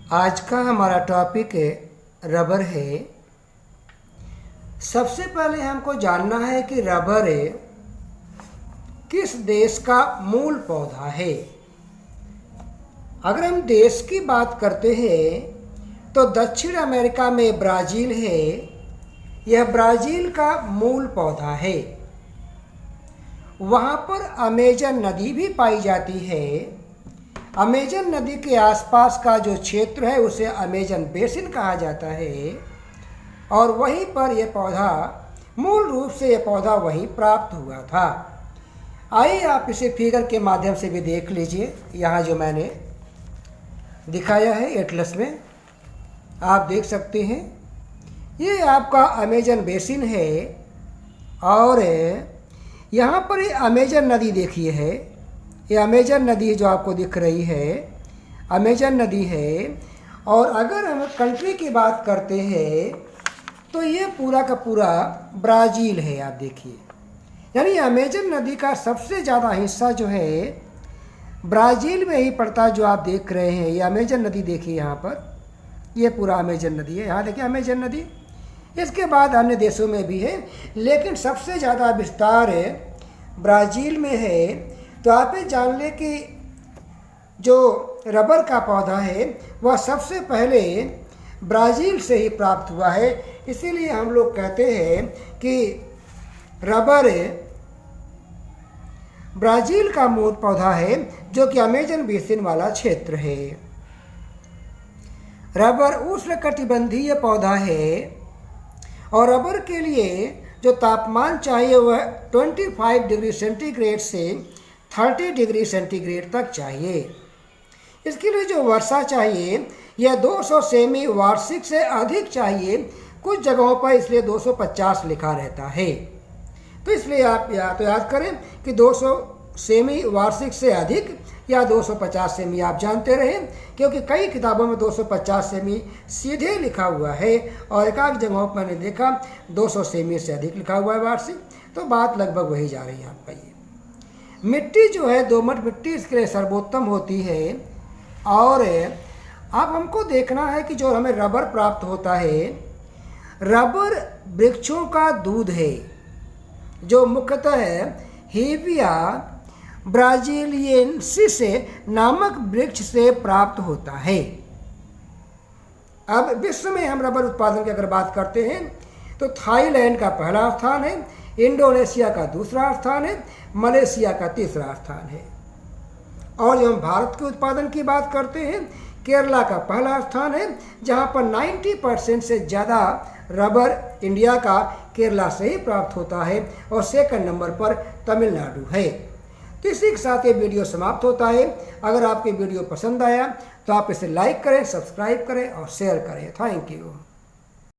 आज का हमारा टॉपिक रबर है। सबसे पहले हमको जानना है कि रबर किस देश का मूल पौधा है। अगर हम देश की बात करते हैं तो दक्षिण अमेरिका में ब्राज़ील है। यह ब्राज़ील का मूल पौधा है। वहाँ पर अमेजन नदी भी पाई जाती है। अमेजन नदी के आसपास का जो क्षेत्र है उसे अमेजन बेसिन कहा जाता है और वहीं पर यह पौधा मूल रूप से यह पौधा वहीं प्राप्त हुआ था। आइए आप इसे फिगर के माध्यम से भी देख लीजिए। यहाँ जो मैंने दिखाया है एटलस में आप देख सकते हैं, ये आपका अमेजन बेसिन है और यहाँ पर ये अमेजन नदी देखिए है। ये अमेजन नदी जो आपको दिख रही है अमेजन नदी है। और अगर हम कंट्री की बात करते हैं तो ये पूरा का पूरा ब्राज़ील है। आप देखिए, यानी अमेजन नदी का सबसे ज़्यादा हिस्सा जो है ब्राज़ील में ही पड़ता है। जो आप देख रहे हैं ये अमेजन नदी देखिए, यहाँ पर ये पूरा अमेजन नदी है। यहाँ देखिए अमेजन नदी, इसके बाद अन्य देशों में भी है लेकिन सबसे ज़्यादा विस्तार ब्राज़ील में है। तो आप ये जान लें कि जो रबर का पौधा है वह सबसे पहले ब्राज़ील से ही प्राप्त हुआ है। इसीलिए हम लोग कहते हैं कि रबर ब्राज़ील का मूल पौधा है जो कि अमेजन बेसिन वाला क्षेत्र है। रबर उष्णकटिबंधीय पौधा है और रबर के लिए जो तापमान चाहिए वह 25 डिग्री सेंटीग्रेड से 30 डिग्री सेंटीग्रेड तक चाहिए। इसके लिए जो वर्षा चाहिए यह 200 सेमी वार्षिक से अधिक चाहिए। कुछ जगहों पर इसलिए 250 लिखा रहता है। तो इसलिए आप याद करें कि 200 सेमी वार्षिक से अधिक या 250 सेमी आप जानते रहें, क्योंकि कई किताबों में 250 सेमी सीधे लिखा हुआ है और एकाध जगहों पर मैंने देखा 200 सेमी से अधिक लिखा हुआ है वार्षिक। तो बात लगभग वही जा रही है आपका। ये मिट्टी जो है दोमट मिट्टी इसके लिए सर्वोत्तम होती है। और अब हमको देखना है कि जो हमें रबर प्राप्त होता है, रबर वृक्षों का दूध है जो मुख्यतः हेविया ब्राज़ीलियेंसिस नामक वृक्ष से प्राप्त होता है। अब विश्व में हम रबर उत्पादन की अगर बात करते हैं तो थाईलैंड का पहला स्थान है, इंडोनेशिया का दूसरा स्थान है, मलेशिया का तीसरा स्थान है। और जब हम भारत के उत्पादन की बात करते हैं, केरला का पहला स्थान है जहां पर 90% से ज़्यादा रबर इंडिया का केरला से ही प्राप्त होता है और सेकंड नंबर पर तमिलनाडु है। तो इसी के साथ ये वीडियो समाप्त होता है। अगर आपके वीडियो पसंद आया तो आप इसे लाइक करें, सब्सक्राइब करें और शेयर करें। Thank you.